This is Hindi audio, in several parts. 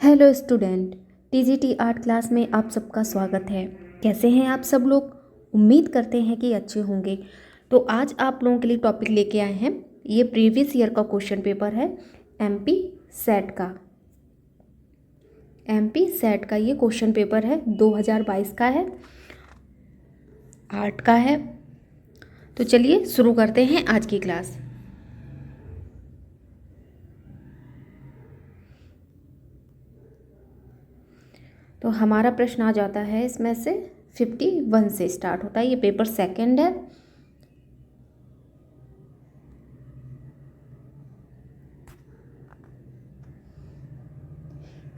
Hello student, TGT art class में आप सबका स्वागत है। कैसे हैं आप सब लोग? उम्मीद करते हैं कि अच्छे होंगे। तो आज आप लोगों के लिए टॉपिक लेके आए हैं, ये प्रीवियस ईयर का क्वेश्चन पेपर है एमपी सेट का। एमपी सेट का ये क्वेश्चन पेपर है, 2022 का है, आर्ट का है। तो चलिए शुरू करते हैं आज की क्लास। तो हमारा प्रश्न आ जाता है इसमें से 51 से स्टार्ट होता है। ये पेपर सेकंड है।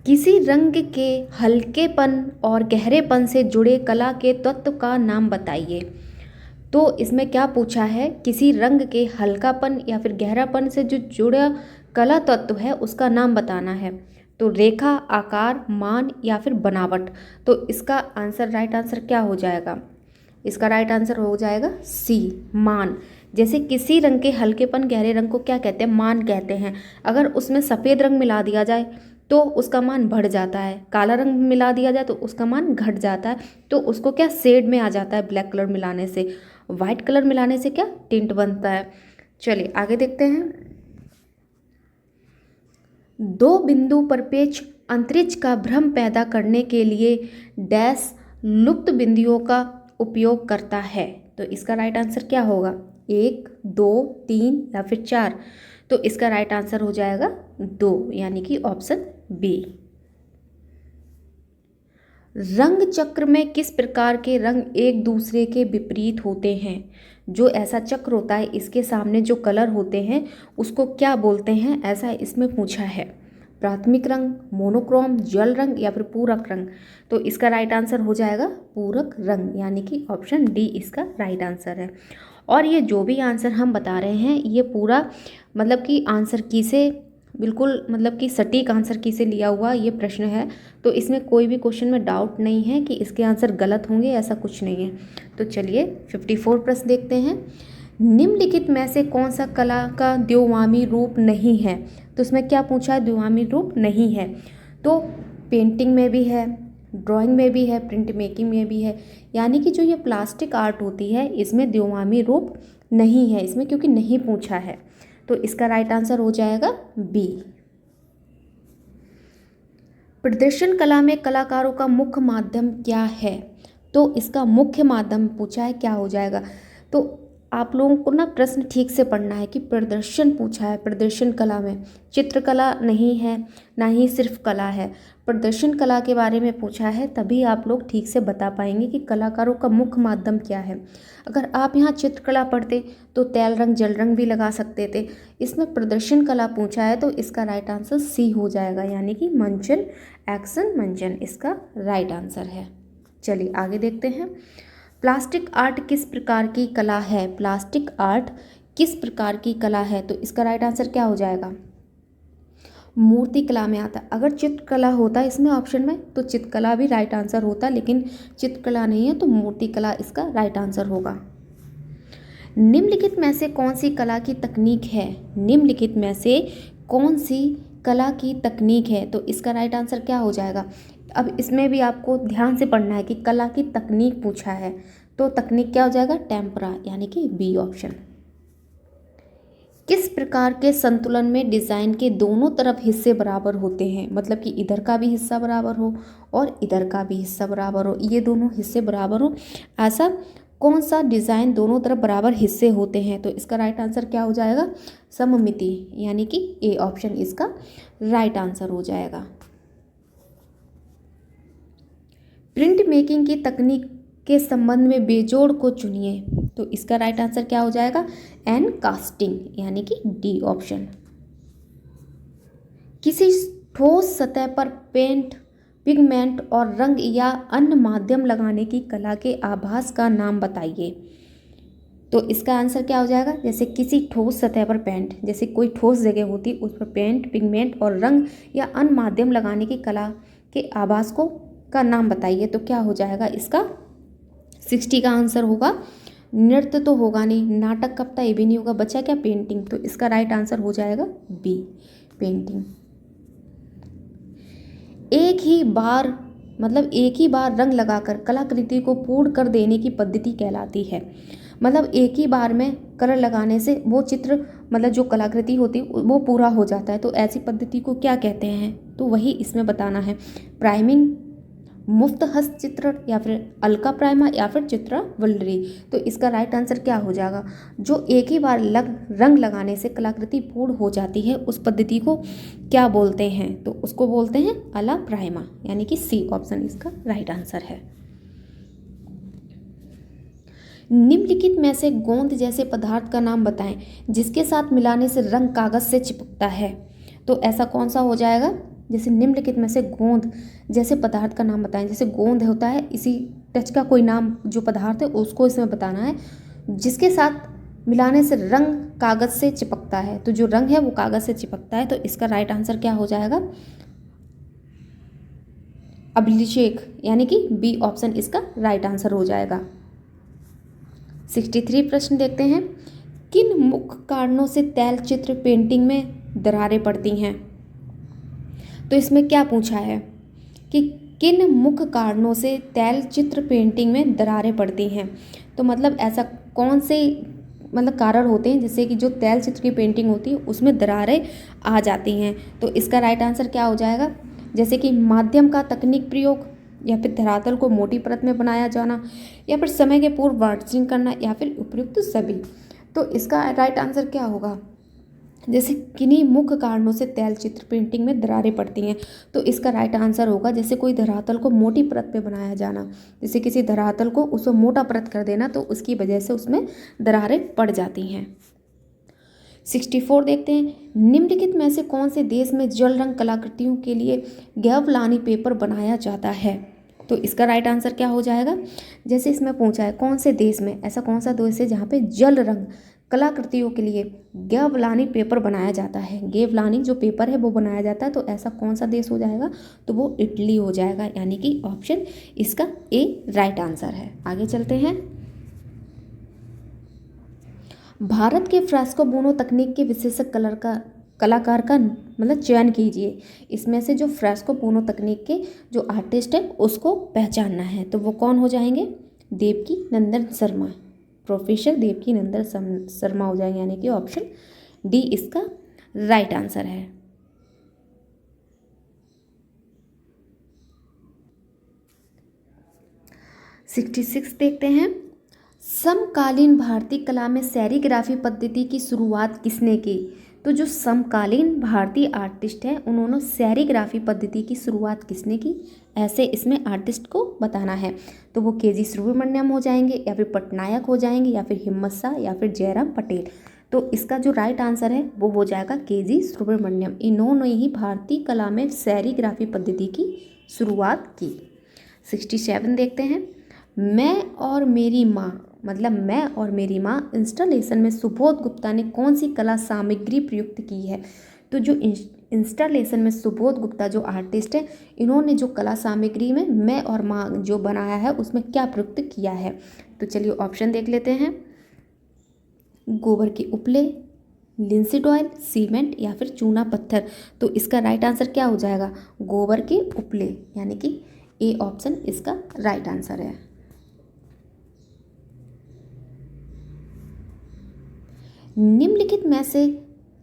किसी रंग के हल्केपन और गहरेपन से जुड़े कला के तत्व का नाम बताइए। तो इसमें क्या पूछा है, किसी रंग के हल्कापन या फिर गहरापन से जो जुड़ा कला तत्व है उसका नाम बताना है। तो रेखा, आकार, मान या फिर बनावट। तो इसका आंसर, राइट आंसर क्या हो जाएगा? इसका राइट आंसर हो जाएगा सी, मान। जैसे किसी रंग के हल्केपन, गहरे रंग को क्या कहते हैं? मान कहते हैं। अगर उसमें सफ़ेद रंग मिला दिया जाए तो उसका मान बढ़ जाता है, काला रंग मिला दिया जाए तो उसका मान घट जाता है। तो उसको क्या, शेड में आ जाता है ब्लैक कलर मिलाने से। वाइट कलर मिलाने से क्या, टिंट बनता है। चलिए आगे देखते हैं। दो बिंदु परिपेक्ष अंतरिक्ष का भ्रम पैदा करने के लिए डैश लुप्त बिंदुओं का उपयोग करता है। तो इसका राइट आंसर क्या होगा? 1, 2, 3 या फिर 4। तो इसका राइट आंसर हो जाएगा 2, यानी कि ऑप्शन बी। रंग चक्र में किस प्रकार के रंग एक दूसरे के विपरीत होते हैं? जो ऐसा चक्र होता है, इसके सामने जो कलर होते हैं उसको क्या बोलते हैं, ऐसा इसमें पूछा है। प्राथमिक रंग, मोनोक्रोम, जल रंग या फिर पूरक रंग। तो इसका राइट आंसर हो जाएगा पूरक रंग, यानी कि ऑप्शन डी इसका राइट आंसर है। और ये जो भी आंसर हम बता रहे हैं ये पूरा मतलब कि आंसर की से बिल्कुल मतलब कि सटीक आंसर की से लिया हुआ ये प्रश्न है। तो इसमें कोई भी क्वेश्चन में डाउट नहीं है कि इसके आंसर गलत होंगे, ऐसा कुछ नहीं है। तो चलिए 54 प्रश्न देखते हैं। निम्नलिखित में से कौन सा कला का द्विआयामी रूप नहीं है? तो इसमें क्या पूछा है? द्विआयामी रूप नहीं है। तो पेंटिंग में भी है, ड्राइंग में भी है, प्रिंट मेकिंग में भी है। यानी कि जो ये प्लास्टिक आर्ट होती है इसमें द्विआयामी रूप नहीं है इसमें, क्योंकि नहीं पूछा है। तो इसका राइट आंसर हो जाएगा बी। प्रदर्शन कला में कलाकारों का मुख्य माध्यम क्या है? तो इसका मुख्य माध्यम पूछा है, क्या हो जाएगा? तो आप लोगों को ना प्रश्न ठीक से पढ़ना है कि प्रदर्शन पूछा है। प्रदर्शन कला में चित्रकला नहीं है, ना ही सिर्फ कला है, प्रदर्शन कला के बारे में पूछा है। तभी आप लोग ठीक से बता पाएंगे कि कलाकारों का मुख्य माध्यम क्या है। अगर आप यहाँ चित्रकला पढ़ते तो तैल रंग, जल रंग भी लगा सकते थे। इसमें प्रदर्शन कला पूछा है तो इसका राइट आंसर सी हो जाएगा, यानी कि मंचन, एक्शन, मंचन इसका राइट आंसर है। चलिए आगे देखते हैं। प्लास्टिक आर्ट किस प्रकार की कला है? प्लास्टिक आर्ट किस प्रकार की कला है? तो इसका राइट आंसर क्या हो जाएगा? मूर्ति कला में आता है। अगर चित्रकला होता है इसमें ऑप्शन में तो चित्रकला भी राइट आंसर होता, लेकिन चित्रकला नहीं है तो मूर्ति कला इसका राइट आंसर होगा। निम्नलिखित में से कौन सी कला की तकनीक है? निम्नलिखित में से कौन सी कला की तकनीक है? तो इसका राइट आंसर क्या हो जाएगा? अब इसमें भी आपको ध्यान से पढ़ना है कि कला की तकनीक पूछा है। तो तकनीक क्या हो जाएगा? टेम्परा, यानी कि बी ऑप्शन। किस प्रकार के संतुलन में डिज़ाइन के दोनों तरफ हिस्से बराबर होते हैं? मतलब कि इधर का भी हिस्सा बराबर हो और इधर का भी हिस्सा बराबर हो, ये दोनों हिस्से बराबर हो। ऐसा कौन सा डिज़ाइन दोनों तरफ बराबर हिस्से होते हैं? तो इसका राइट आंसर क्या हो जाएगा? सममिति, यानी कि ए ऑप्शन इसका राइट आंसर हो जाएगा। प्रिंट मेकिंग की तकनीक के संबंध में बेजोड़ को चुनिए। तो इसका राइट आंसर क्या हो जाएगा? एन कास्टिंग, यानी कि डी ऑप्शन। किसी ठोस सतह पर पेंट, पिगमेंट और रंग या अन्य माध्यम लगाने की कला के आभास का नाम बताइए। तो इसका आंसर क्या हो जाएगा? जैसे किसी ठोस सतह पर पेंट, जैसे कोई ठोस जगह होती उस पर पेंट, पिगमेंट और रंग या अन्य माध्यम लगाने की कला के आभास को का नाम बताइए। तो क्या हो जाएगा इसका? 60 का आंसर होगा। नृत्य तो होगा नहीं, नाटक कविता ये भी नहीं होगा, बचा क्या? पेंटिंग। तो इसका राइट आंसर हो जाएगा बी, पेंटिंग। एक ही बार मतलब एक ही बार रंग लगाकर कलाकृति को पूर्ण कर देने की पद्धति कहलाती है। मतलब एक ही बार में कलर लगाने से वो चित्र मतलब जो कलाकृति होती है वो पूरा हो जाता है। तो ऐसी पद्धति को क्या कहते हैं, तो वही इसमें बताना है। प्राइमिंग, मुफ्त हस्त चित्रण, या फिर अलका प्राइमा, या फिर चित्रावली। तो इसका राइट आंसर क्या हो जाएगा, जो एक ही बार रंग लगाने से कलाकृति पूर्ण हो जाती है उस पद्धति को क्या बोलते हैं, तो उसको बोलते हैं अला प्राइमा, यानी कि सी ऑप्शन इसका राइट आंसर है। निम्नलिखित में से गोंद जैसे पदार्थ का नाम बताएं जिसके साथ मिलाने से रंग कागज से चिपकता है। तो ऐसा कौन सा हो जाएगा, जैसे निम्नलिखित में से गोंद जैसे पदार्थ का नाम बताएं। जैसे गोंद होता है, इसी टच का कोई नाम जो पदार्थ है उसको इसमें बताना है, जिसके साथ मिलाने से रंग कागज से चिपकता है। तो जो रंग है वो कागज से चिपकता है, तो इसका राइट आंसर क्या हो जाएगा, अभिषेक, यानी कि बी ऑप्शन इसका राइट आंसर हो जाएगा। 63 प्रश्न देखते हैं। किन मुख्य कारणों से तैल चित्र पेंटिंग में दरारें पड़ती हैं। तो इसमें क्या पूछा है कि किन मुख्य कारणों से तैल चित्र पेंटिंग में दरारें पड़ती हैं। तो मतलब ऐसा कौन से मतलब कारण होते हैं जिससे कि जो तैल चित्र की पेंटिंग होती है उसमें दरारें आ जाती हैं। तो इसका राइट आंसर क्या हो जाएगा, जैसे कि माध्यम का तकनीक प्रयोग, या फिर धरातल को मोटी परत में बनाया जाना, या फिर समय के पूर्व वार्निशिंग करना, या फिर उपयुक्त सभी। तो इसका राइट आंसर क्या होगा, जैसे किन्हीं मुख्य कारणों से तैल चित्र पेंटिंग में दरारें पड़ती हैं। तो इसका राइट आंसर होगा जैसे कोई धरातल को मोटी परत पे बनाया जाना, जैसे किसी धरातल को उसको मोटा परत कर देना, तो उसकी वजह से उसमें दरारें पड़ जाती हैं। 64 देखते हैं। निम्नलिखित में से कौन से देश में जल रंग कलाकृतियों के लिए गैवलानी पेपर बनाया जाता है। तो इसका राइट आंसर क्या हो जाएगा, जैसे इसमें पूछा है कौन से देश में, ऐसा कौन सा देश है जहाँ पे जल रंग कलाकृतियों के लिए गैवलानी पेपर बनाया जाता है। गैवलानी जो पेपर है वो बनाया जाता है, तो ऐसा कौन सा देश हो जाएगा, तो वो इटली हो जाएगा, यानी कि ऑप्शन इसका ए राइट आंसर है। आगे चलते हैं। भारत के फ्रेस्को बोनो तकनीक के विशेषज्ञ कलाकार का मतलब चयन कीजिए। इसमें से जो फ्रेस्को बोनो तकनीक के जो आर्टिस्ट है उसको पहचानना है, तो वो कौन हो जाएंगे, देवकी नंदन शर्मा, प्रोफेसर देवकी नंदन शर्मा हो जाएंगे, यानी कि ऑप्शन डी इसका राइट आंसर है। सिक्सटी 66 देखते हैं। समकालीन भारतीय कला में सेरीग्राफी पद्धति की शुरुआत किसने की। तो जो समकालीन भारतीय आर्टिस्ट हैं उन्होंने सेरीग्राफी पद्धति की शुरुआत किसने की, ऐसे इसमें आर्टिस्ट को बताना है। तो वो के जी सुब्रमण्यम हो जाएंगे, या फिर पटनायक हो जाएंगे, या फिर हिम्मत शाह, या फिर जयराम पटेल। तो इसका जो राइट आंसर है वो हो जाएगा के जी सुब्रमण्यम। इन्होंने ही भारतीय कला में सेरीग्राफी पद्धति की शुरुआत की। 67 देखते हैं। मैं और मेरी माँ मतलब मैं और मेरी माँ इंस्टॉलेशन में सुबोध गुप्ता ने कौन सी कला सामग्री प्रयुक्त की है। तो जो इंस्टॉलेशन में सुबोध गुप्ता जो आर्टिस्ट है इन्होंने जो कला सामग्री में मैं और माँ जो बनाया है उसमें क्या प्रयुक्त किया है। तो चलिए ऑप्शन देख लेते हैं, गोबर के उपले, लिंसीड ऑयल, सीमेंट, या फिर चूना पत्थर। तो इसका राइट आंसर क्या हो जाएगा, गोबर के उपले, यानी कि ए ऑप्शन इसका राइट आंसर है। निम्नलिखित में से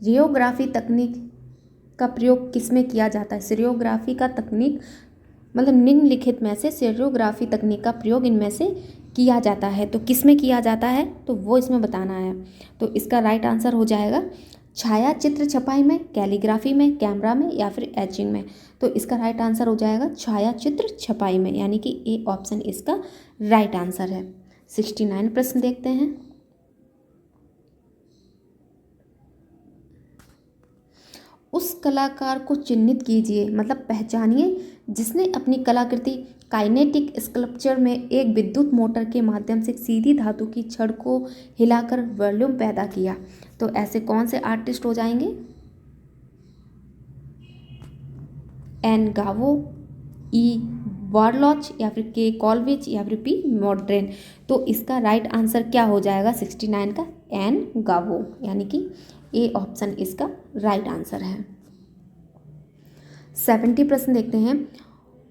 रियोग्राफी तकनीक का प्रयोग किसमें किया जाता है। सीरियोग्राफी का तकनीक मतलब निम्नलिखित में से सीरियोग्राफी तकनीक का प्रयोग इनमें से किया जाता है, तो किसमें किया जाता है तो वो इसमें बताना है। तो इसका राइट आंसर हो जाएगा छाया चित्र छपाई में, कैलीग्राफी में, कैमरा में, या फिर एचिंग में। तो इसका राइट आंसर हो जाएगा छाया चित्र छपाई में, यानी कि ए ऑप्शन इसका राइट आंसर है। 69 प्रश्न देखते हैं। उस कलाकार को चिन्हित कीजिए मतलब पहचानिए जिसने अपनी कलाकृति काइनेटिक स्कल्पचर में एक विद्युत मोटर के माध्यम से सीधी धातु की छड़ को हिलाकर वॉल्यूम पैदा किया। तो ऐसे कौन से आर्टिस्ट हो जाएंगे, एन गावो, ई वार्लॉच, या फिर के कॉलविच, या फिर पी मॉड्रेन। तो इसका राइट आंसर क्या हो जाएगा 69 का, एन गावो, यानी कि ए ऑप्शन इसका राइट आंसर है। 70 प्रश्न देखते हैं।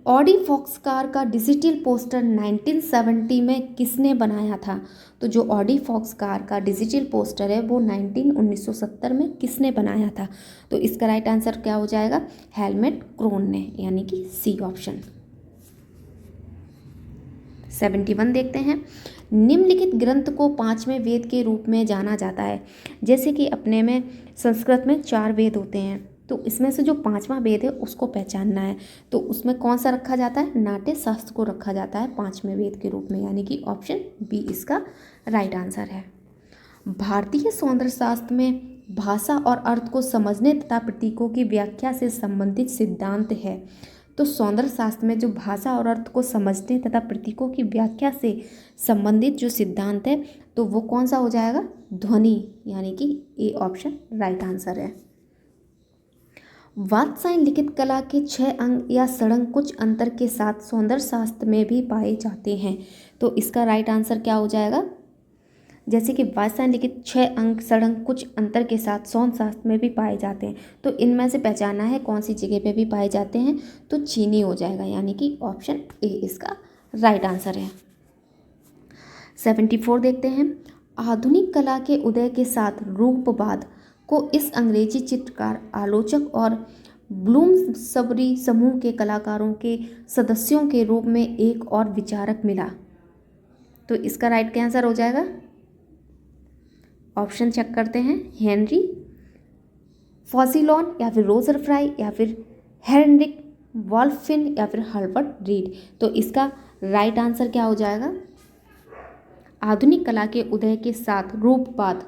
ऑडी फॉक्स कार का डिजिटल पोस्टर 1970 में किसने बनाया था? तो जो ऑडी फॉक्स कार का डिजिटल पोस्टर है वो 1970 में किसने बनाया था? तो इसका राइट आंसर क्या हो जाएगा? हेलमेट क्रोन ने, यानी कि सी ऑप्शन। 71 देखते हैं। निम्नलिखित ग्रंथ को पांचवें वेद के रूप में जाना जाता है। जैसे कि अपने में संस्कृत में 4 वेद होते हैं, तो इसमें से जो पांचवा वेद है उसको पहचानना है। तो उसमें कौन सा रखा जाता है? नाट्य शास्त्र को रखा जाता है पांचवें वेद के रूप में, यानी कि ऑप्शन बी इसका राइट आंसर है। भारतीय सौंदर्य शास्त्र में भाषा और अर्थ को समझने तथा प्रतीकों की व्याख्या से संबंधित सिद्धांत है। तो सौंदर्य शास्त्र में जो भाषा और अर्थ को समझने तथा प्रतीकों की व्याख्या से संबंधित जो सिद्धांत है तो वो कौन सा हो जाएगा? ध्वनि, यानी कि ए ऑप्शन राइट आंसर है। वात्स्यायन लिखित कला के 6 अंग या षडंग कुछ अंतर के साथ सौंदर्य शास्त्र में भी पाए जाते हैं। तो इसका राइट आंसर क्या हो जाएगा? जैसे कि वात्स्यायन लिखित 6 अंग षडंग कुछ अंतर के साथ सौंदर्य शास्त्र में भी पाए जाते हैं, तो इनमें से पहचानना है कौन सी जगह पे भी पाए जाते हैं, तो चीनी हो जाएगा, यानी कि ऑप्शन ए इसका राइट आंसर है। 74 देखते हैं। आधुनिक कला के उदय के साथ रूपवाद को इस अंग्रेजी चित्रकार, आलोचक और ब्लूम्सबरी समूह के कलाकारों के सदस्यों के रूप में एक और विचारक मिला। तो इसका राइट आंसर हो जाएगा, ऑप्शन चेक करते हैं, हेनरी फॉसिलॉन या फिर रोजर फ्राई या फिर हेनरिक वॉल्फिन या फिर हर्बर्ट रीड। तो इसका राइट आंसर क्या हो जाएगा? आधुनिक कला के उदय के साथ रूपवाद,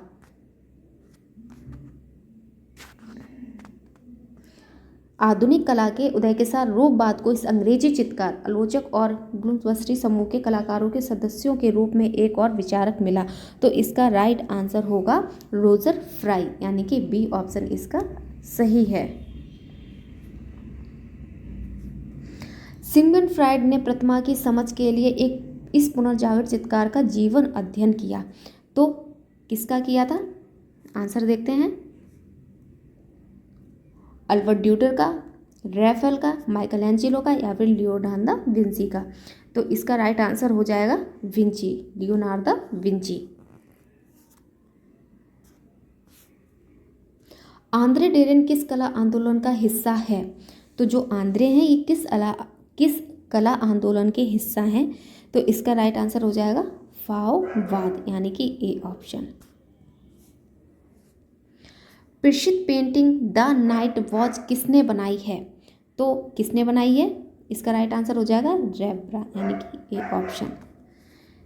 आधुनिक कला के उदय के साथ रूपवाद को इस अंग्रेजी चित्रकार, आलोचक और ब्लूम्सबरी समूह के कलाकारों के सदस्यों के रूप में एक और विचारक मिला। तो इसका राइट आंसर होगा रोजर फ्राई, यानी कि बी ऑप्शन इसका सही है। सिगमंड फ्रायड ने प्रतिमा की समझ के लिए इस पुनर्जागृत चित्रकार का जीवन अध्ययन किया। तो किसका किया था? आंसर देखते हैं, अल्बर्ट ड्यूटर का, रैफेल का, माइकल एंजेलो का या फिर लियोनार्दो विंची का। तो इसका राइट आंसर हो जाएगा Vinci, Leonardo Vinci. Andre Darren किस कला आंदोलन का हिस्सा है? तो जो आंद्रे हैं ये किस कला आंदोलन के हिस्सा हैं? तो इसका राइट आंसर हो जाएगा फाओवाद, यानी कि ए ऑप्शन। प्रसिद्ध पेंटिंग द नाइट वॉच किसने बनाई है? तो किसने बनाई है? इसका राइट आंसर हो जाएगा रेब्रा, यानी कि ए ऑप्शन।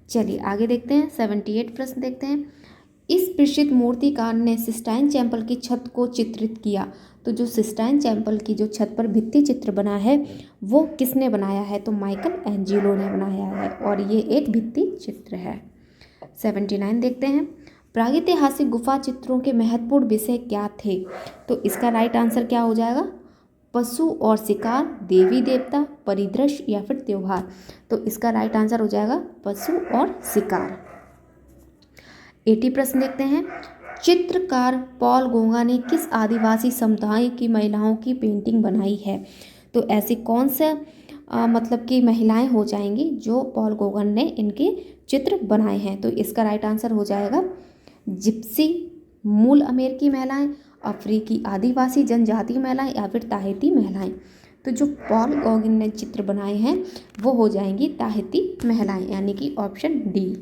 चलिए आगे देखते हैं। 78 प्रश्न देखते हैं। इस प्रसिद्ध मूर्तिकार ने सिस्टाइन चैपल की छत को चित्रित किया। तो जो सिस्टाइन चैपल की जो छत पर भित्ति चित्र बना है वो किसने बनाया है? तो माइकल एंजेलो ने बनाया है, और ये एक भित्ति चित्र है। 79 देखते हैं। प्रागैतिहासिक गुफा चित्रों के महत्वपूर्ण विषय क्या थे? तो इसका राइट आंसर क्या हो जाएगा? पशु और शिकार, देवी देवता, परिदृश्य या फिर त्योहार। तो इसका राइट आंसर हो जाएगा पशु और शिकार। 80 प्रश्न देखते हैं। चित्रकार पॉल गोगा ने किस आदिवासी समुदाय की महिलाओं की पेंटिंग बनाई है? तो ऐसी कौन से मतलब कि महिलाएं हो जाएंगी जो पॉल गोगन ने इनके चित्र बनाए हैं? तो इसका राइट आंसर हो जाएगा जिप्सी, मूल अमेरिकी महिलाएं, अफ्रीकी आदिवासी जनजातीय महिलाएं या फिर ताहिती महिलाएं। तो जो पॉल गॉगिन ने चित्र बनाए हैं वो हो जाएंगी ताहिती महिलाएं, यानी कि ऑप्शन डी।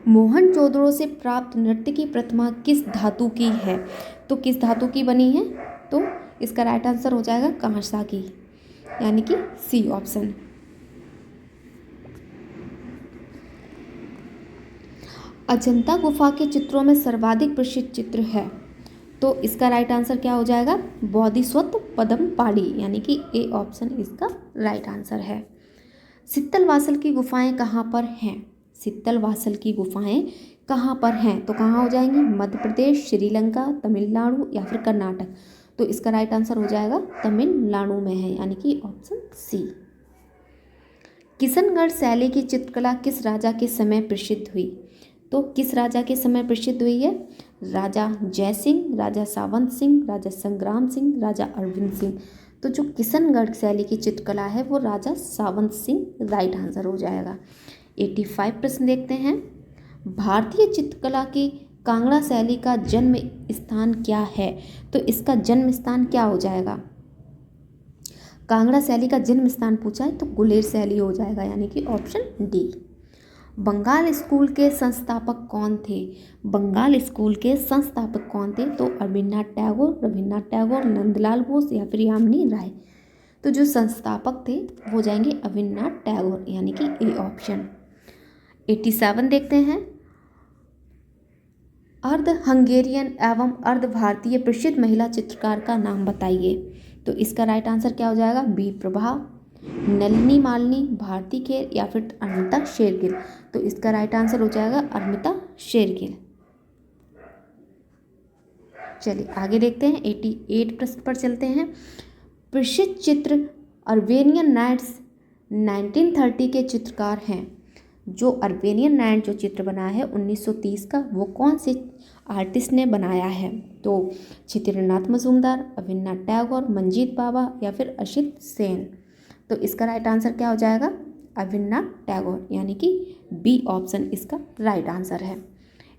मोहनजोदड़ो से प्राप्त नृत्य की प्रतिमा किस धातु की है? तो किस धातु की बनी है? तो इसका राइट आंसर हो जाएगा कांसा की, यानी कि सी ऑप्शन। अजंता गुफा के चित्रों में सर्वाधिक प्रसिद्ध चित्र है। तो इसका राइट आंसर क्या हो जाएगा? बोधिसत्व पद्मपाणि, यानी कि ए ऑप्शन इसका राइट आंसर है। सित्तलवासल की गुफाएं कहाँ पर हैं? सित्तलवासल की गुफाएं कहाँ पर हैं? तो कहाँ हो जाएंगी? मध्य प्रदेश, श्रीलंका, तमिलनाडु या फिर कर्नाटक। तो इसका राइट आंसर हो जाएगा तमिलनाडु में है, यानी कि ऑप्शन सी। किशनगढ़ शैली की चित्रकला किस राजा के समय प्रसिद्ध हुई? तो किस राजा के समय प्रसिद्ध हुई है? राजा जय सिंह, राजा सावंत सिंह, राजा संग्राम सिंह, राजा अरविंद सिंह। तो जो किशनगढ़ शैली की चित्रकला है वो राजा सावंत सिंह राइट आंसर हो जाएगा। 85 प्रश्न देखते हैं। भारतीय चित्रकला की कांगड़ा शैली का जन्म स्थान क्या है? तो इसका जन्म स्थान क्या हो जाएगा? कांगड़ा शैली का जन्म स्थान पूछा है तो गुलेर शैली हो जाएगा, यानी कि ऑप्शन डी। बंगाल स्कूल के संस्थापक कौन थे? बंगाल स्कूल के संस्थापक कौन थे? तो रविन्द्रनाथ टैगोर, नंदलाल बोस या फिर यामिनी राय। तो जो संस्थापक थे वो हो जाएंगे रविन्द्रनाथ टैगोर, यानी कि ए ऑप्शन। 87 देखते हैं। अर्ध हंगेरियन एवं अर्ध भारतीय प्रसिद्ध महिला चित्रकार का नाम बताइए। तो इसका राइट आंसर क्या हो जाएगा? बी प्रभा, नलिनी मालिनी, भारती खेर या फिर अर्मिता शेरगिल। तो इसका राइट आंसर हो जाएगा अर्मिता शेरगिल। चलिए आगे देखते हैं। 88 प्रश्न पर चलते हैं। प्रसिद्ध चित्र अर्मेनियन नाइट्स 1930 के चित्रकार हैं। जो अर्मेनियन नाइट जो चित्र बना है 1930 का, वो कौन से आर्टिस्ट ने बनाया है? तो चित्रनाथ मजूमदार, रविन्द्रनाथ टैगोर, मंजीत बावा या फिर असित सेन। तो इसका राइट आंसर क्या हो जाएगा? रविन्द्रनाथ टैगोर, यानी कि बी ऑप्शन इसका राइट आंसर है।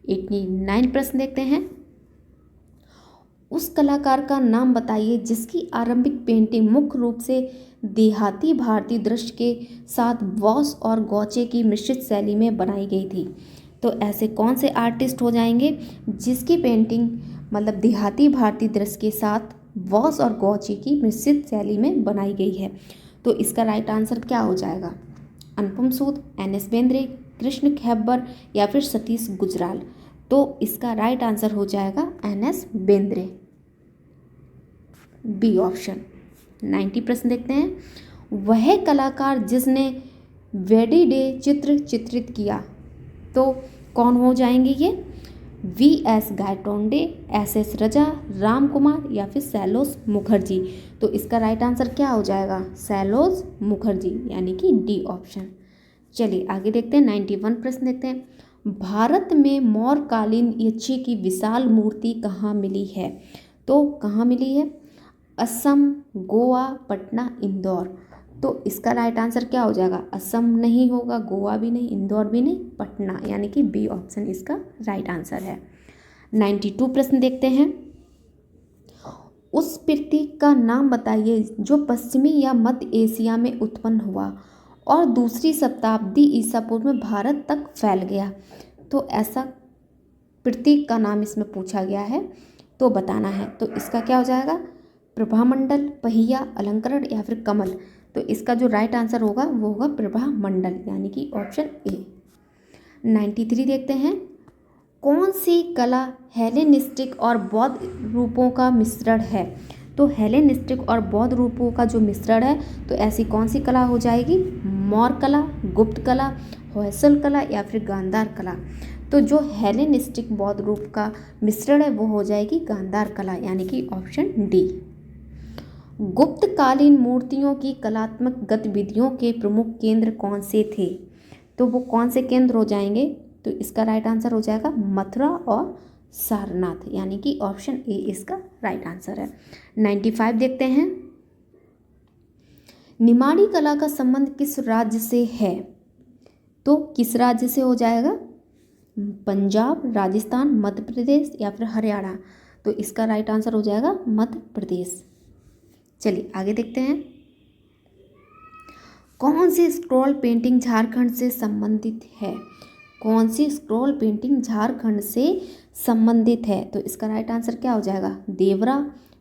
89 प्रश्न देखते हैं। उस कलाकार का नाम बताइए जिसकी आरंभिक पेंटिंग मुख्य रूप से देहाती भारतीय दृश्य के साथ वॉश और गौचे की मिश्रित शैली में बनाई गई थी। तो ऐसे कौन से आर्टिस्ट हो जाएंगे जिसकी पेंटिंग मतलब देहाती भारतीय दृश्य के साथ वॉश और गौचे की मिश्रित शैली में बनाई गई है? तो इसका राइट आंसर क्या हो जाएगा? अनुपम सूद, एन.एस. बेंद्रे, कृष्ण खैबर या फिर सतीश गुजराल। तो इसका राइट आंसर हो जाएगा एन.एस. Bendre, B option. 90 प्रश्न देखते हैं। वह कलाकार जिसने वेडी डे चित्र चित्रित किया, तो कौन हो जाएंगे ये? V.S. गायटोंडे, S.S. रजा, राम कुमार या फिर सैलोज मुखर्जी। तो इसका राइट आंसर क्या हो जाएगा? सैलोज मुखर्जी, यानी कि डी ऑप्शन। चलिए आगे देखते हैं। 91 प्रश्न देखते हैं। भारत में मौर्यकालीन यक्षी की विशाल मूर्ति कहाँ मिली है? तो कहाँ मिली है? असम, गोवा, पटना, इंदौर। तो इसका राइट आंसर क्या हो जाएगा? असम नहीं होगा, गोवा भी नहीं, इंदौर भी नहीं, पटना, यानी कि बी ऑप्शन इसका राइट आंसर है। 92 प्रश्न देखते हैं। उस प्रतीक का नाम बताइए जो पश्चिमी या मध्य एशिया में उत्पन्न हुआ और दूसरी शताब्दी ईसा पूर्व में भारत तक फैल गया। तो ऐसा प्रतीक का नाम इसमें पूछा गया है, तो बताना है। तो इसका क्या हो जाएगा? प्रभामंडल, पहिया, अलंकरण या फिर कमल। तो इसका जो राइट आंसर होगा वो होगा प्रभामंडल, यानी कि ऑप्शन ए। 93 देखते हैं। कौन सी कला हेलेनिस्टिक और बौद्ध रूपों का मिश्रण है? तो हेलेनिस्टिक और बौद्ध रूपों का जो मिश्रण है, तो ऐसी कौन सी कला हो जाएगी? मौर्य कला, गुप्त कला, होयसल कला या फिर गांधार कला। तो जो हेलेनिस्टिक बौद्ध रूप का मिश्रण है वो हो जाएगी गांधार कला, यानी कि ऑप्शन डी। गुप्तकालीन मूर्तियों की कलात्मक गतिविधियों के प्रमुख केंद्र कौन से थे? तो वो कौन से केंद्र हो जाएंगे? तो इसका राइट आंसर हो जाएगा मथुरा और सारनाथ, यानी कि ऑप्शन ए इसका राइट आंसर है। 95 देखते हैं। निमाड़ी कला का संबंध किस राज्य से है? तो किस राज्य से हो जाएगा? पंजाब, राजस्थान, मध्य प्रदेश या फिर हरियाणा। तो इसका राइट आंसर हो जाएगा मध्य प्रदेश। चलिए आगे देखते हैं। कौन सी स्क्रॉल पेंटिंग झारखंड से संबंधित है? कौन सी स्क्रॉल पेंटिंग झारखंड से संबंधित है? तो इसका राइट आंसर क्या हो जाएगा? देवरा,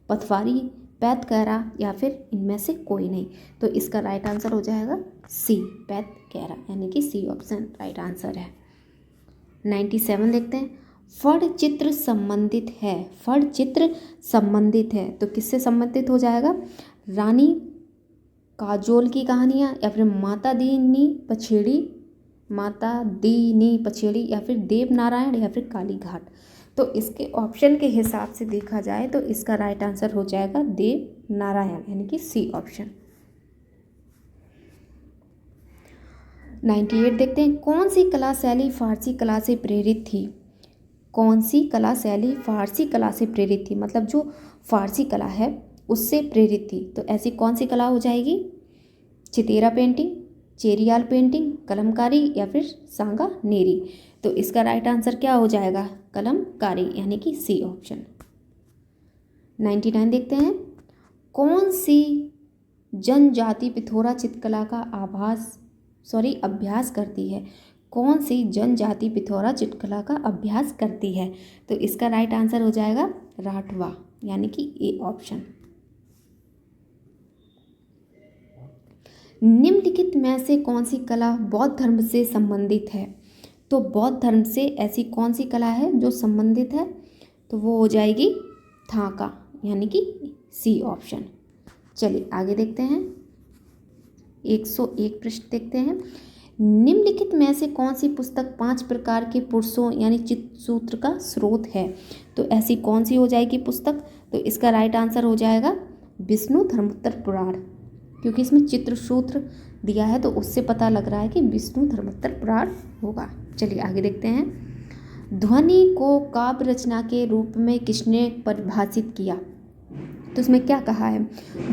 पथवारी, पैतकैरा या फिर इनमें से कोई नहीं। तो इसका राइट आंसर हो जाएगा सी, पैतकैरा, यानी कि सी ऑप्शन राइट आंसर है। 97 देखते हैं। फड़ चित्र संबंधित है, फड़ चित्र संबंधित है, तो किससे संबंधित हो जाएगा? रानी काजोल की कहानियाँ या फिर माता दीनी पछेड़ी या फिर देवनारायण या फिर काली घाट। तो इसके ऑप्शन के हिसाब से देखा जाए तो इसका राइट आंसर हो जाएगा देवनारायण, यानी कि सी ऑप्शन। 98 देखते हैं, कौन सी कला शैली फारसी कला से प्रेरित थी? कौन सी कला शैली फारसी कला से प्रेरित थी, मतलब जो फारसी कला है उससे प्रेरित थी। तो ऐसी कौन सी कला हो जाएगी? चितेरा पेंटिंग, चेरियाल पेंटिंग, कलमकारी या फिर सांगानेरी। तो इसका राइट आंसर क्या हो जाएगा? कलमकारी, यानी कि सी ऑप्शन। 99 देखते हैं, कौन सी जनजाति पिथौरा चित्रकला का अभ्यास करती है? कौन सी जनजाति पिथौरा चित्रकला का अभ्यास करती है? तो इसका राइट आंसर हो जाएगा राठवा, यानी कि ए ऑप्शन। निम्नलिखित में से कौन सी कला बौद्ध धर्म से संबंधित है? तो बौद्ध धर्म से ऐसी कौन सी कला है जो संबंधित है? तो वो हो जाएगी थाका, यानी कि सी ऑप्शन। चलिए आगे देखते हैं, 101 प्रश्न देखते हैं। निम्नलिखित में से कौन सी पुस्तक 5 प्रकार के पुरुषों यानी चित्रसूत्र का स्रोत है? तो ऐसी कौन सी हो जाएगी पुस्तक? तो इसका राइट आंसर हो जाएगा विष्णु धर्मोत्तर पुराण, क्योंकि इसमें चित्रसूत्र दिया है तो उससे पता लग रहा है कि विष्णु धर्मोत्तर पुराण होगा। चलिए आगे देखते हैं, ध्वनि को काव्य रचना के रूप में किसने परिभाषित किया? तो इसमें क्या कहा है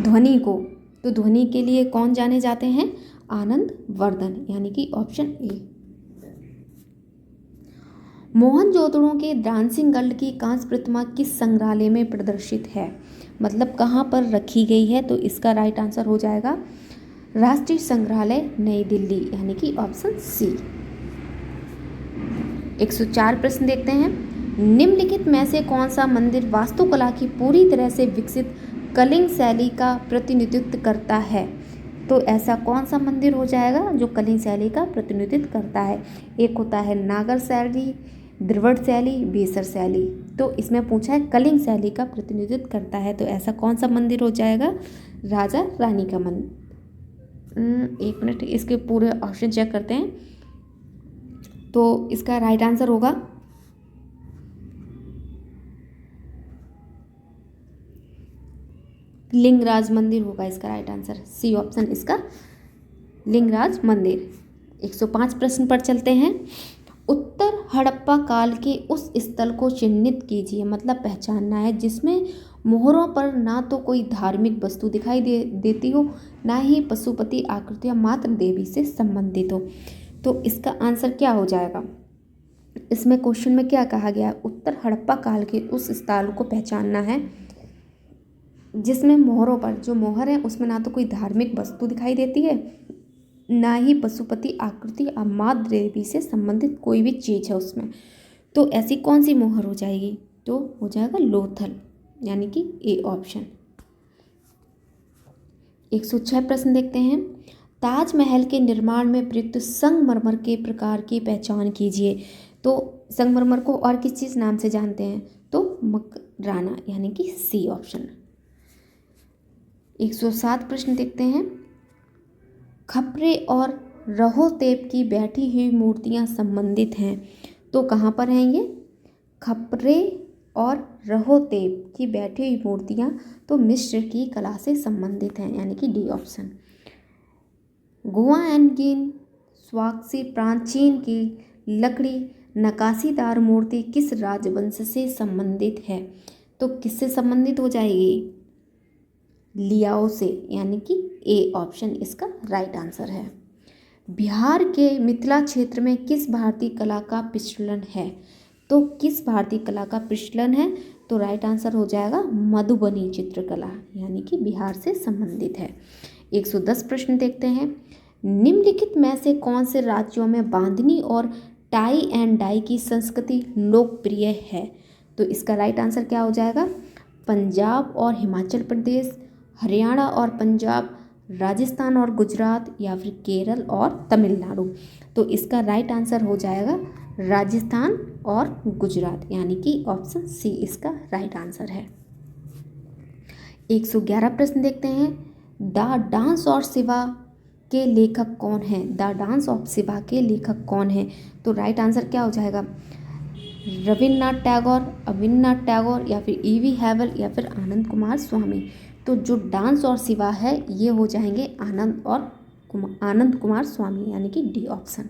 ध्वनि को? तो ध्वनि के लिए कौन जाने जाते हैं? आनंद वर्धन, यानी कि ऑप्शन ए। मोहनजोदड़ो के डांसिंग गर्ल की कांस्य प्रतिमा किस संग्रहालय में प्रदर्शित है? मतलब कहाँ पर रखी गई है? तो इसका राइट आंसर हो जाएगा राष्ट्रीय संग्रहालय नई दिल्ली, यानी कि ऑप्शन सी। 104 प्रश्न देखते हैं, निम्नलिखित में से कौन सा मंदिर वास्तुकला की पूरी तरह से विकसित कलिंग शैली का प्रतिनिधित्व करता है? तो ऐसा कौन सा मंदिर हो जाएगा जो कलिंग शैली का प्रतिनिधित्व करता है? एक होता है नागर शैली, द्रविड़ शैली, बेसर शैली। तो इसमें पूछा है कलिंग शैली का प्रतिनिधित्व करता है, तो ऐसा कौन सा मंदिर हो जाएगा? राजा रानी का मंदिर। एक मिनट, इसके पूरे ऑप्शन चेक करते हैं। तो इसका राइट आंसर होगा लिंगराज मंदिर होगा इसका राइट आंसर, सी ऑप्शन इसका लिंगराज मंदिर। 105 प्रश्न पर चलते हैं, उत्तर हड़प्पा काल के उस स्थल को चिन्हित कीजिए, मतलब पहचानना है जिसमें मोहरों पर ना तो कोई धार्मिक वस्तु दिखाई देती हो, ना ही पशुपति आकृतियाँ मात्र देवी से संबंधित हो। तो इसका आंसर क्या हो जाएगा? इसमें क्वेश्चन में क्या कहा गया है? उत्तर हड़प्पा काल के उस स्थल को पहचानना है जिसमें मोहरों पर, जो मोहर है उसमें ना तो कोई धार्मिक वस्तु दिखाई देती है, ना ही पशुपति आकृति या मात्र देवी से संबंधित कोई भी चीज़ है उसमें। तो ऐसी कौन सी मोहर हो जाएगी? तो हो जाएगा लोथल, यानी कि ए ऑप्शन। 106 प्रश्न देखते हैं, ताजमहल के निर्माण में प्रयुक्त संगमरमर के प्रकार की पहचान कीजिए। तो संगमरमर को और किस चीज़ नाम से जानते हैं? तो मकराना, यानी कि सी ऑप्शन। 107 प्रश्न देखते हैं, खपरे और रहोतेप की बैठी हुई मूर्तियां संबंधित हैं, तो कहाँ पर हैं ये? खपरे और रहोतेप की बैठी हुई मूर्तियां तो मिस्र की कला से संबंधित हैं, यानी कि डी ऑप्शन। गोवा एंड गिन स्वाक्सी प्राचीन की लकड़ी नकाशीदार मूर्ति किस राजवंश से संबंधित है? तो किससे संबंधित हो जाएगी? लियाओ से, यानी कि ए ऑप्शन इसका राइट आंसर है। बिहार के मिथिला क्षेत्र में किस भारतीय कला का प्रचलन है? तो किस भारतीय कला का प्रचलन है? तो राइट आंसर हो जाएगा मधुबनी चित्रकला, यानी कि बिहार से संबंधित है। 110 प्रश्न देखते हैं, निम्नलिखित में से कौन से राज्यों में बांधनी और टाई एंड डाई की संस्कृति लोकप्रिय है? तो इसका राइट आंसर क्या हो जाएगा? पंजाब और हिमाचल प्रदेश, हरियाणा और पंजाब, राजस्थान और गुजरात, या फिर केरल और तमिलनाडु। तो इसका राइट आंसर हो जाएगा राजस्थान और गुजरात, यानी कि ऑप्शन सी इसका राइट आंसर है। 111 प्रश्न देखते हैं, द डांस ऑफ शिवा के लेखक कौन हैं? द डांस ऑफ शिवा के लेखक कौन हैं? तो राइट आंसर क्या हो जाएगा? रविन्द्रनाथ टैगोर, अविनाश टैगोर, या फिर ईवी हैवल, या फिर आनंद कुमार स्वामी। तो जो डांस और शिवा है ये हो जाएंगे आनंद और आनंद कुमार स्वामी, यानी कि डी ऑप्शन।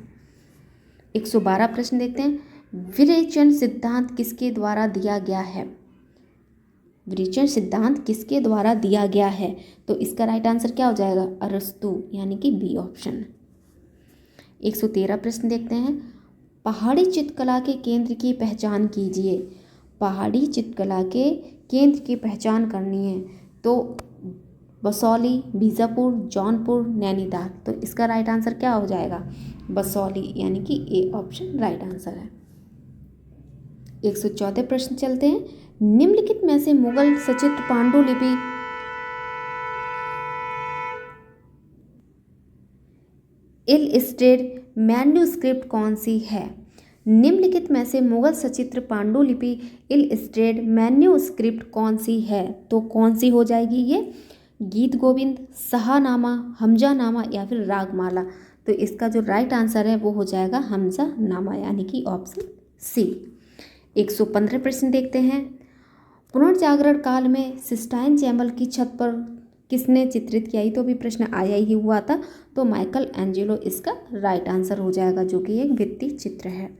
112 प्रश्न देखते हैं। विरेचन सिद्धांत किसके द्वारा दिया गया है? विरेचन सिद्धांत किसके द्वारा दिया गया है? तो इसका राइट आंसर क्या हो जाएगा? अरस्तु, यानी कि बी ऑप्शन। 113 प्रश्न देखते हैं। पहाड़ी चित्रकला के केंद्र की पहचान कीजिए। पहाड़ी चित्रकला के केंद्र की पहचान करनी है तो बसौली, बीजापुर, जौनपुर, नैनीताल। तो इसका राइट आंसर क्या हो जाएगा? बसौली, यानी कि ए ऑप्शन राइट आंसर है। 114 प्रश्न चलते हैं। निम्नलिखित में से मुगल सचित्र पांडुलिपि इलस्ट्रेटेड मैन्युस्क्रिप्ट कौन सी है? निम्नलिखित में से मुगल सचित्र पांडुलिपि इलस्ट्रेटेड मैन्युस्क्रिप्ट कौन सी है? तो कौन सी हो जाएगी ये? गीत गोविंद, शाहनामा, हमजानामा या फिर रागमाला। तो इसका जो राइट आंसर है वो हो जाएगा हमजानामा, यानी कि ऑप्शन सी। 115 प्रश्न देखते हैं। पुनर्जागरण काल में सिस्टाइन चैपल की छत पर किसने चित्रित किया? तो भी प्रश्न आया ही हुआ था। तो माइकल एंजेलो इसका राइट आंसर हो जाएगा, जो कि एक भित्ति चित्र है।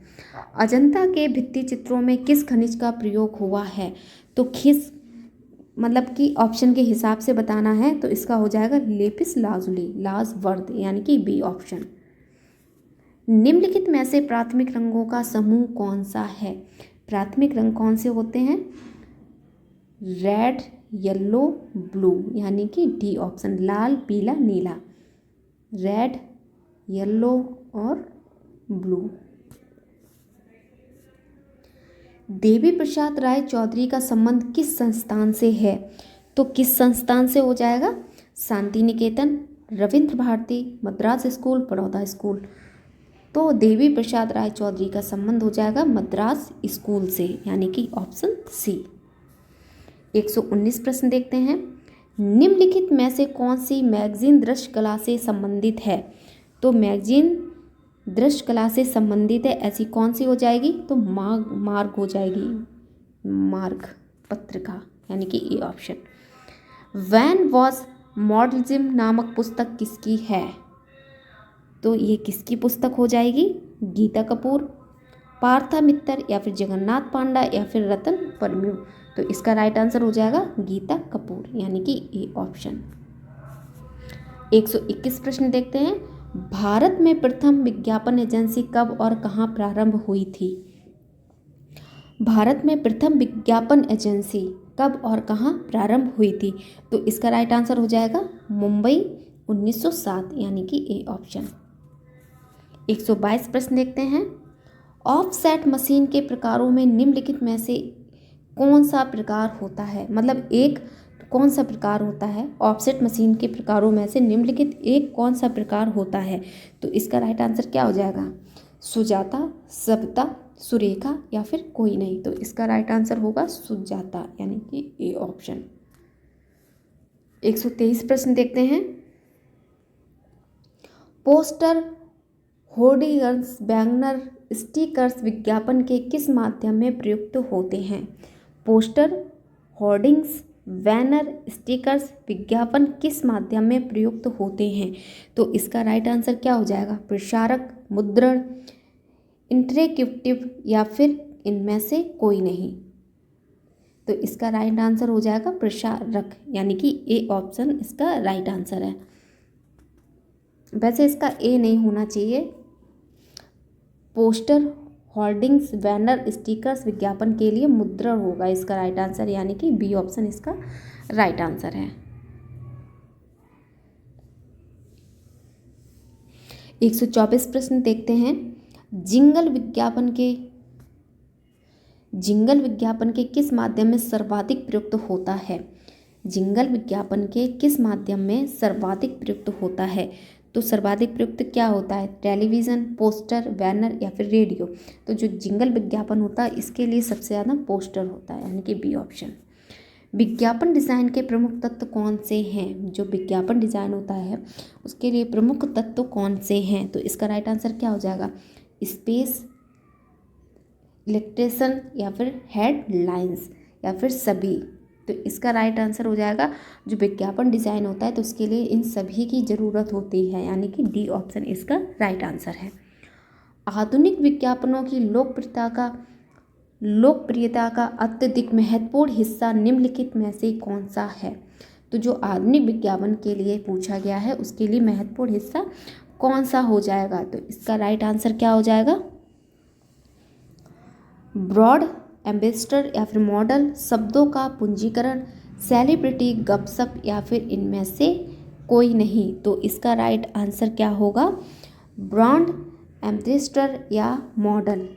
अजंता के भित्ति चित्रों में किस खनिज का प्रयोग हुआ है? तो किस मतलब कि ऑप्शन के हिसाब से बताना है तो इसका हो जाएगा लेपिस लाजुली, लाजवर्द, यानी कि बी ऑप्शन। निम्नलिखित में से प्राथमिक रंगों का समूह कौन सा है? प्राथमिक रंग कौन से होते हैं? रेड, येलो, ब्लू, यानी कि डी ऑप्शन, लाल, पीला, नीला। रेड, येलो और ब्लू। देवी प्रसाद राय चौधरी का संबंध किस संस्थान से है? तो किस संस्थान से हो जाएगा? Shanti Niketan, Ravindra Bharti, Madras school, Baroda school. तो देवी प्रसाद राय चौधरी का संबंध हो जाएगा मद्रास स्कूल से, यानी कि ऑप्शन सी। 119 प्रश्न देखते हैं। निम्नलिखित में से कौन सी मैगजीन दृश्य कला से संबंधित है? तो मैगजीन दृश्य कला से संबंधित है ऐसी कौन सी हो जाएगी? तो मार्ग हो जाएगी, मार्ग पत्रिका, यानी कि ए ऑप्शन। व्हेन वॉज मॉडलिज्म नामक पुस्तक किसकी है? तो ये किसकी पुस्तक हो जाएगी? गीता कपूर, पार्था मित्तर या फिर जगन्नाथ पांडा या फिर रतन परम्यू। तो इसका राइट आंसर हो जाएगा गीता कपूर, यानी कि ए ऑप्शन। 121 प्रश्न देखते हैं। भारत में प्रथम विज्ञापन एजेंसी कब और कहाँ प्रारंभ हुई थी? भारत में प्रथम विज्ञापन एजेंसी कब और कहाँ प्रारंभ हुई थी? तो इसका राइट आंसर हो जाएगा मुंबई, 1907, यानी कि ए ऑप्शन। 122 प्रश्न देखते हैं। ऑफसेट मशीन के प्रकारों में निम्नलिखित में से कौन सा प्रकार होता है? मतलब एक कौन सा प्रकार होता है? ऑफसेट मशीन के प्रकारों में से निम्नलिखित एक कौन सा प्रकार होता है? तो इसका राइट आंसर क्या हो जाएगा? सुजाता, सविता, सुरेखा या फिर कोई नहीं। तो इसका राइट आंसर होगा सुजाता, यानी कि ए ऑप्शन। 123 प्रश्न देखते हैं। पोस्टर, होर्डिंग्स, बैनर, स्टिकर्स विज्ञापन के किस माध्यम में प्रयुक्त होते हैं? पोस्टर, होर्डिंग्स, बैनर, स्टिकर्स विज्ञापन किस माध्यम में प्रयुक्त होते हैं? तो इसका राइट आंसर क्या हो जाएगा? प्रसारक, मुद्रण, इंटरैक्टिव या फिर इनमें से कोई नहीं। तो इसका राइट आंसर हो जाएगा प्रसारक, यानी कि ए ऑप्शन इसका राइट आंसर है। वैसे इसका ए नहीं होना चाहिए। पोस्टर, होर्डिंग्स, बैनर, स्टिकर्स विज्ञापन के लिए मुद्रण होगा इसका राइट आंसर, यानी कि बी ऑप्शन इसका राइट आंसर है। 124 प्रश्न देखते हैं। जिंगल विज्ञापन के किस माध्यम में सर्वाधिक प्रयुक्त होता है? जिंगल विज्ञापन के किस माध्यम में सर्वाधिक प्रयुक्त होता है? तो सर्वाधिक प्रयुक्त क्या होता है? टेलीविज़न, पोस्टर, बैनर या फिर रेडियो। तो जो जिंगल विज्ञापन होता है इसके लिए सबसे ज़्यादा पोस्टर होता है, यानी कि बी ऑप्शन। विज्ञापन डिज़ाइन के प्रमुख तत्व कौन से हैं? जो विज्ञापन डिज़ाइन होता है उसके लिए प्रमुख तत्व कौन से हैं? तो इसका राइट आंसर क्या हो जाएगा? स्पेस, इलेक्ट्रेशन या फिर हेडलाइंस या फिर सभी। तो इसका राइट आंसर हो जाएगा, जो विज्ञापन डिज़ाइन होता है तो उसके लिए इन सभी की ज़रूरत होती है, यानी कि डी ऑप्शन इसका राइट आंसर है। आधुनिक विज्ञापनों की लोकप्रियता का अत्यधिक महत्वपूर्ण हिस्सा निम्नलिखित में से कौन सा है? तो जो आधुनिक विज्ञापन के लिए पूछा गया है उसके लिए महत्वपूर्ण हिस्सा कौन सा हो जाएगा? तो इसका राइट आंसर क्या हो जाएगा? ब्रॉड, एम्बेसडर या फिर मॉडल, शब्दों का पूंजीकरण, सेलिब्रिटी, गपशप या फिर इनमें से कोई नहीं। तो इसका राइट आंसर क्या होगा? ब्रांड, एम्बेसडर या मॉडल,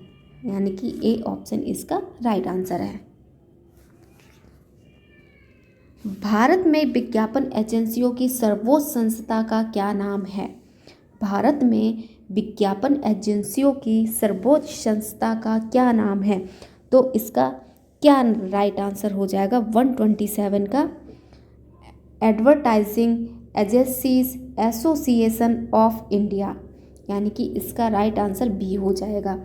यानी कि ए ऑप्शन इसका राइट आंसर है। भारत में विज्ञापन एजेंसियों की सर्वोच्च संस्था का क्या नाम है? भारत में विज्ञापन एजेंसियों की सर्वोच्च संस्था का क्या नाम है? तो इसका क्या राइट आंसर हो जाएगा? 127 का advertising agencies association of India, यानी कि इसका राइट आंसर बी हो जाएगा,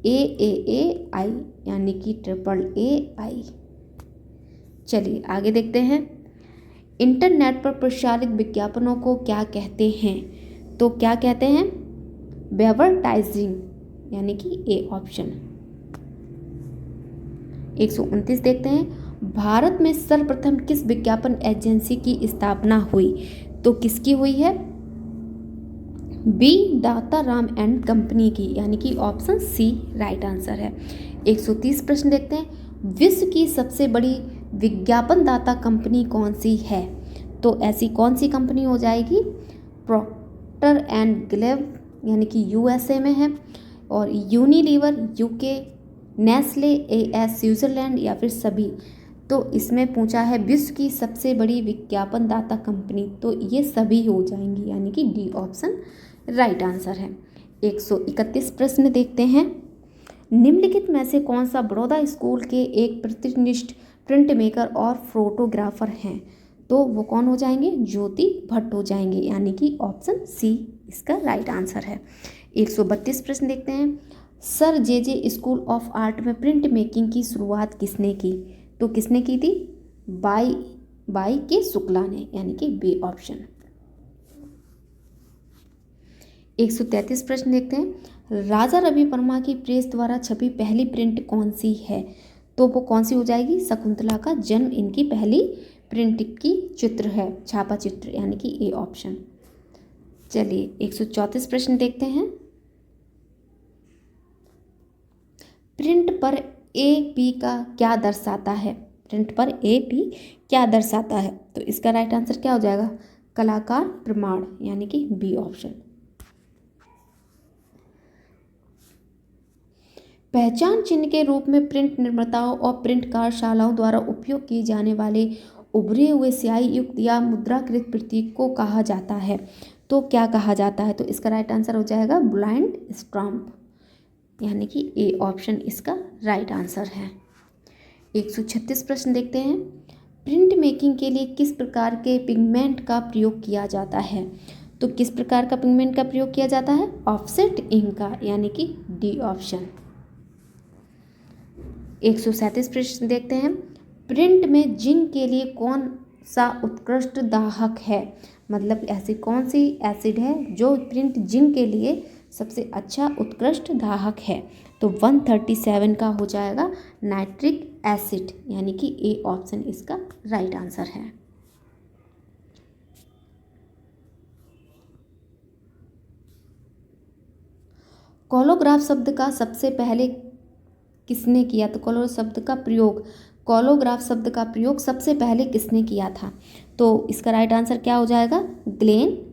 AAAI, यानी कि AAAI। चलिए आगे देखते हैं। इंटरनेट पर प्रसारित विज्ञापनों को क्या कहते हैं? तो क्या कहते हैं? एडवर्टाइजिंग, यानी कि ए ऑप्शन। 129 देखते हैं। भारत में सर्वप्रथम किस विज्ञापन एजेंसी की स्थापना हुई? तो किसकी हुई है? बी दाताराम एंड कंपनी की, यानी कि ऑप्शन सी राइट आंसर है। 130 प्रश्न देखते हैं। विश्व की सबसे बड़ी विज्ञापन दाता कंपनी कौन सी है? तो ऐसी कौन सी कंपनी हो जाएगी? प्रॉक्टर एंड गैम्बल, यानी कि USA में है, और Unilever UK, Nestle AS Switzerland या फिर सभी। तो इसमें पूछा है विश्व की सबसे बड़ी विज्ञापन दाता कंपनी, तो ये सभी हो जाएंगी, यानी कि डी ऑप्शन राइट आंसर है। 131 प्रश्न देखते हैं। निम्नलिखित में से कौन सा बड़ौदा स्कूल के एक प्रतिष्ठित प्रिंट मेकर और फोटोग्राफर हैं? तो वो कौन हो जाएंगे? ज्योति भट्ट हो जाएंगे, यानी कि ऑप्शन सी इसका राइट आंसर है। 132 प्रश्न देखते हैं। Sir JJ school of art में प्रिंट मेकिंग की शुरुआत किसने की? तो किसने की थी? बाई के शुक्ला ने, यानी कि बी ऑप्शन। 133 प्रश्न देखते हैं। राजा रवि वर्मा की प्रेस द्वारा छपी पहली प्रिंट कौन सी है? तो वो कौन सी हो जाएगी? शकुंतला का जन्म इनकी पहली प्रिंट की चित्र है, छापा चित्र, यानी कि ए ऑप्शन। चलिए 134 प्रश्न देखते हैं। प्रिंट पर AP का क्या दर्शाता है? प्रिंट पर AP क्या दर्शाता है? तो इसका राइट आंसर क्या हो जाएगा? कलाकार प्रमाण, यानी कि बी ऑप्शन। पहचान चिन्ह के रूप में प्रिंट निर्माताओं और प्रिंट कार्यशालाओं द्वारा उपयोग किए जाने वाले उभरे हुए स्याही युक्त या मुद्राकृत प्रतीक को कहा जाता है? तो क्या कहा जाता है? तो इसका राइट आंसर हो जाएगा ब्लाइंड स्टैम्प, यानी कि ए ऑप्शन इसका राइट आंसर है। 136 प्रश्न देखते हैं। प्रिंट मेकिंग के लिए किस प्रकार के पिगमेंट का प्रयोग किया जाता है? तो किस प्रकार का पिगमेंट का प्रयोग किया जाता है? ऑफसेट इंक का, यानी कि डी ऑप्शन। 137 प्रश्न देखते हैं। प्रिंट में जिंक के लिए कौन सा उत्कृष्ट दाहक है? मतलब ऐसी कौन सी एसिड है जो प्रिंट जिंक के लिए सबसे अच्छा उत्कृष्ट दाहक है? तो 137 का हो जाएगा नाइट्रिक एसिड, यानी कि ए ऑप्शन इसका राइट आंसर है। कोलोग्राफ शब्द का सबसे पहले किसने किया? तो कोलोग्राफ शब्द का प्रयोग सबसे पहले किसने किया था? तो इसका राइट आंसर क्या हो जाएगा? ग्लेन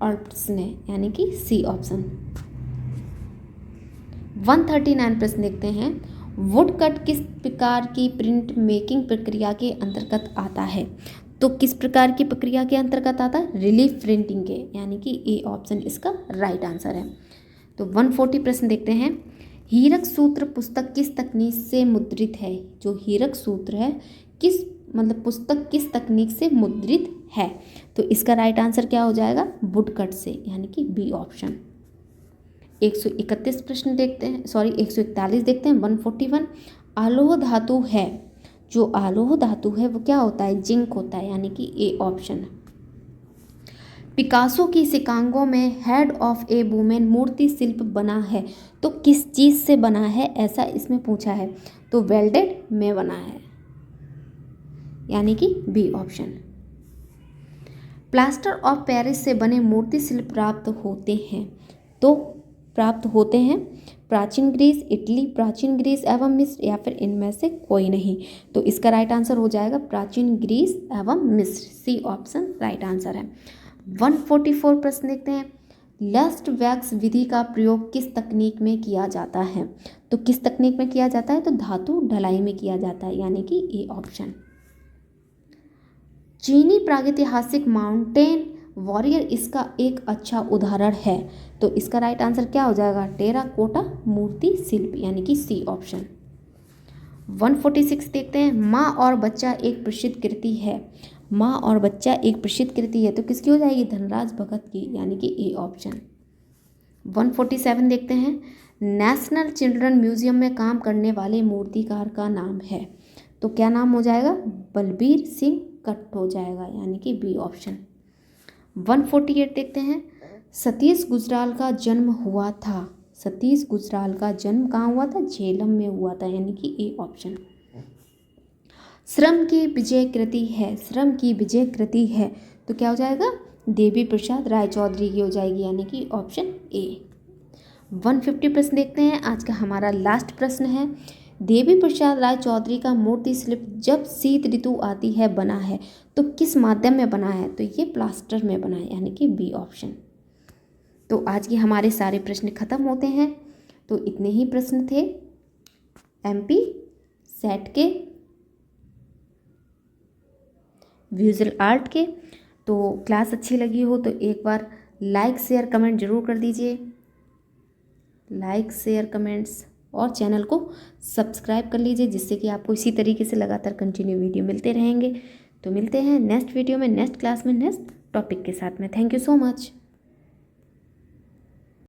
ऑप्सने, यानी कि सी ऑप्शन। 139 प्रश्न देखते हैं। वुडकट किस प्रकार की प्रिंट मेकिंग प्रक्रिया के अंतर्गत आता है? तो किस प्रकार की प्रक्रिया के अंतर्गत आता है? रिलीफ प्रिंटिंग के, यानी कि ए ऑप्शन इसका राइट आंसर है। तो 140 प्रश्न देखते हैं। हीरक सूत्र पुस्तक किस तकनीक से मुद्रित है? जो हीरक सूत्र है पुस्तक किस तकनीक से मुद्रित है? तो इसका राइट आंसर क्या हो जाएगा? वुडकट से, यानी कि बी ऑप्शन। 141 प्रश्न देखते हैं, 141 देखते हैं। 141 आलोह धातु है, जो आलोह धातु है वो क्या होता है, जिंक होता है, यानी कि ए ऑप्शन। पिकासो की शिकागो में हेड ऑफ ए वुमेन मूर्ति शिल्प बना है, तो किस चीज़ से बना है ऐसा इसमें पूछा है, तो वेल्डेड में बना है, यानी कि B option. Plaster of Paris से बने मूर्ति शिल्प प्राप्त होते हैं, तो प्राप्त होते हैं प्राचीन ग्रीस, इटली, प्राचीन ग्रीस एवं मिस्र, या फिर इनमें से कोई नहीं। तो इसका राइट आंसर हो जाएगा प्राचीन ग्रीस एवं मिस्र, सी ऑप्शन राइट आंसर है। 144 प्रश्न देखते हैं। लस्ट वैक्स विधि का प्रयोग किस तकनीक में किया जाता है, तो किस तकनीक में किया जाता है, तो धातु ढलाई में किया जाता है, यानी कि ए ऑप्शन। चीनी प्रागैतिहासिक माउंटेन वॉरियर इसका एक अच्छा उदाहरण है, तो इसका राइट आंसर क्या हो जाएगा, टेराकोटा मूर्ति शिल्प, यानी कि सी ऑप्शन। 146 देखते हैं। माँ और बच्चा एक प्रसिद्ध कृति है, माँ और बच्चा एक प्रसिद्ध कृति है, तो किसकी हो जाएगी, धनराज भगत की, यानी कि ए ऑप्शन। 147 देखते हैं। नेशनल चिल्ड्रन म्यूजियम में काम करने वाले मूर्तिकार का नाम है, तो क्या नाम हो जाएगा, बलबीर सिंह कट हो जाएगा, यानी कि बी ऑप्शन। 148 देखते हैं। सतीश गुजराल का जन्म हुआ था, सतीश गुजराल का जन्म कहाँ हुआ था, झेलम में हुआ था, यानी कि ए ऑप्शन। श्रम की विजय कृति है, श्रम की विजय कृति है, तो क्या हो जाएगा, देवी प्रसाद राय चौधरी की हो जाएगी, यानी कि ऑप्शन ए। 150 प्रश्न देखते हैं। आज का हमारा लास्ट प्रश्न है। देवी प्रसाद राय चौधरी का मूर्ति शिल्प जब शीत ऋतु आती है बना है, तो किस माध्यम में बना है, तो ये प्लास्टर में बना है, यानी कि बी ऑप्शन। तो आज के हमारे सारे प्रश्न खत्म होते हैं। तो इतने ही प्रश्न थे एमपी सेट के, विजुअल आर्ट के। तो क्लास अच्छी लगी हो तो एक बार लाइक शेयर कमेंट जरूर कर दीजिए, लाइक शेयर कमेंट्स, और चैनल को सब्सक्राइब कर लीजिए, जिससे कि आपको इसी तरीके से लगातार कंटिन्यू वीडियो मिलते रहेंगे। तो मिलते हैं नेक्स्ट वीडियो में, नेक्स्ट क्लास में, नेक्स्ट टॉपिक के साथ में। Thank you so much.